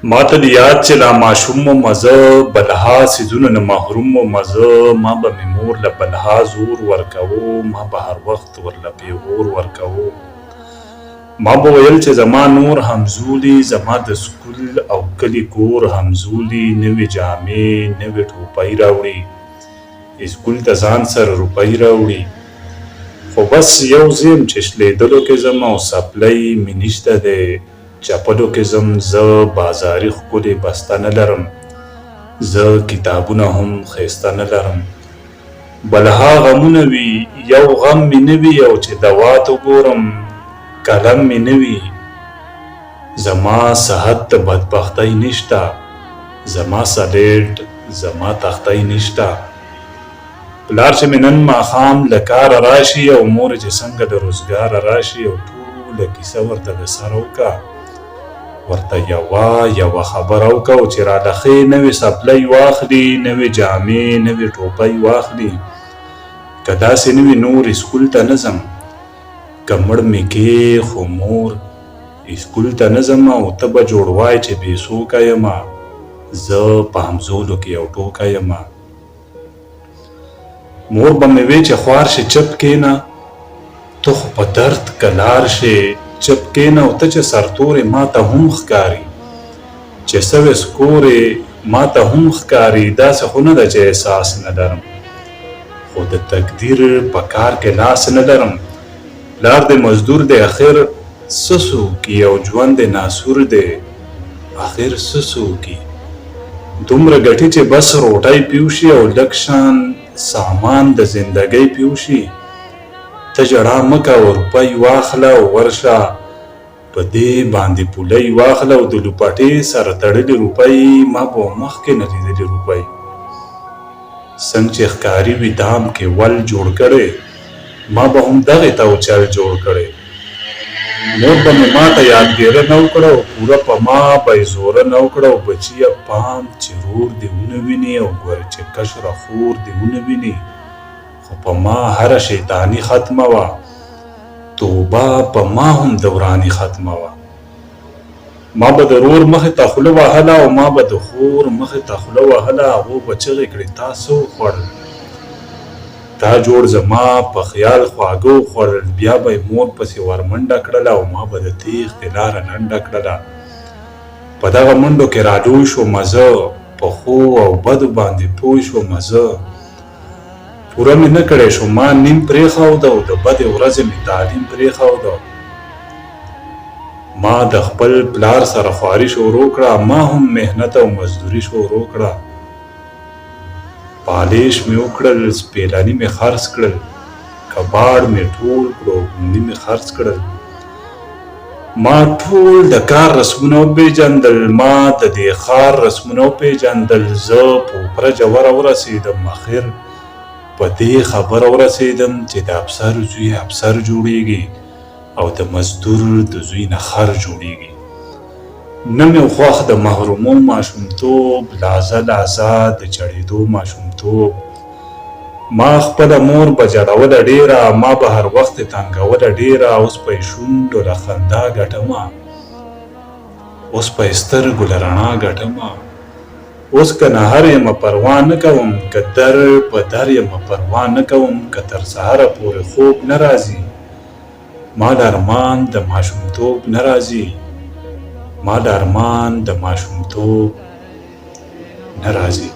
ما ته د یاد چې لا ماشوم وم زه بلها څیزونه نه محروم وم زه ما به مې مور له بلها زور ورکوو ما به هر وخت ورله پیغور ورکوو ما به ویل چې زما نور همزولي زما د سکول او کلي کور همزولي نوې جامې نوې ټوپۍ راوړي اسکول ته ځان سره روپۍ راوړي خو بس یو زه یم چې شلېدلو کې ځم او څپلی مې نشته دی چپلو کې ځم زه بازاري ښکلې بسته نه لرم زه کتابونه هم ښایسته نه لرم بلها غمونه وي یو غم مې نه وي او چې دوا ته ګورم قلم مې نه وي زما صحت د بدبختۍ نشته زما سلیټ زما تختۍ نشته پلار چې مې نن ماښام له کاره راشي او مور چې څنګه د روزګاره راشي او ټوله کیسه ورته د سره وکړه ورته یوه خبره وکړه چې راله ښې نوې څپلۍ واخلي نوې جامې نوې ټوپۍ واخلي که داسې نه وي نور اسکول ته نه ځم که مړ مې کې خو مور اسکول ته نه ځم او ته به جوړ وای چې بې څوکه یمه زه په همزولو کې یو ټوکه یمه مور به مې وی چې خوار شي چپ کېنه ته خو په درد کلار شي چپ کېنه او ته چې سرتورې ما ته هم ښکاري چې سوې سکورې ما ته هم ښکاري داسې خو نه ده چې احساس نه لرم خو د تقدیر په کار کې لاس نه لرم پلار د مزدور دی اخر څه څوکي او ژوند د ناسور دی اخر څه څوکي دومره ګټي چې بس روټۍ پیوشي او لږ شان سامان د زندګۍ پیوشي ته ژړا مه کوه روپۍ واخله او ورشه په دې باندې پولۍ واخله او د لوپټې سره تړلې روپۍ ما به مخکې نه لیدلې روپۍ څنګه چې ښکاري وي دام کې ول جوړ کړی ما به هم دغې ته چل جوړ کړی مور به مې ما ته یادګیره نه وکړه او پوره په ما به یې زوره نه وکړه او بچیه پام چې رور دې ونه ویني او ګوره چې کشره خور دې ونه ویني خو په ما هره شیطاني ختمه وه توبه په ما هم دوراني ختمه وه ما به د رور مخې ته خوله وهله او ما به د خور مخې ته خوله وهله هغو به چغې کړې تا څه وخوړل تا جوړ زما په خیال خواږه وخوړل بیا به یې مور پسې ورمنډه کړله او ما به د تېښتې لاره لنډه کړله په دغه منډو کې رالوی شومه زه په ښو او بدو باندې پوه شومه زه پوره مې نه کړی شو ما نیم پرېښوده او د بدې ورځې مې تعلیم پرېښوده ما د خپل پلار سره خواري شروع کړه ما هم محنت او مزدوري شروع کړه پالیش مې وکړل سپېلني مې خرڅ کړل کباړ مې ټول کړو ګوندي مې خرڅ کړل ما ټول د کار رسمونه وپېژندل ما د دې ښار رسمونه وپېژندل زه په پرجه ورسېدم اخر په دې خبره ورسېدم چې د افسر زوی افسر جوړیږي او د مزدور د زوی نه خر جوړیږي نه مې خوښ د محرومو ماشومتوب لازه لازه د چړېدو ماشومتوب ما خپله مور به جړوله ډېره ما به هر وخت یې تنګوله ډېره اوس په یې شونډو له خندا ګټمه اوس په یې سترګو له رڼا ګټمه اوس که نهر یمه پروا نه کوم که در په در یمه پروا نه کوم که تر سهره پورې خوب نه راځي ما د ارمان د ماشومتوب نه راځي ما د ارمان د ماشومتوب نه راځي